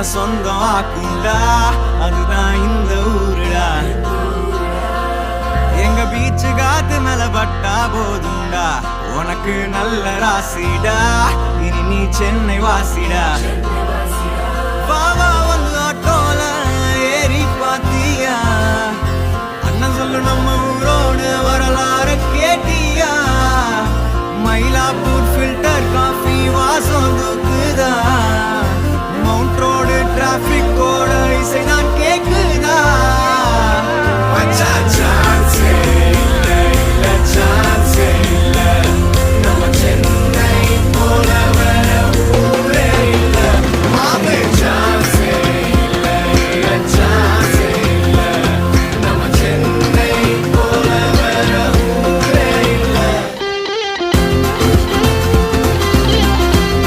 உன்னை சொந்தம் ஆக்குண்டா அதுதான் இந்த ஊருடா எங்க பீச்சு காத்து மேல பட்டா போதுண்டா உனக்கு நல்ல ராசிடா இனி நீ சென்னை வாசிடா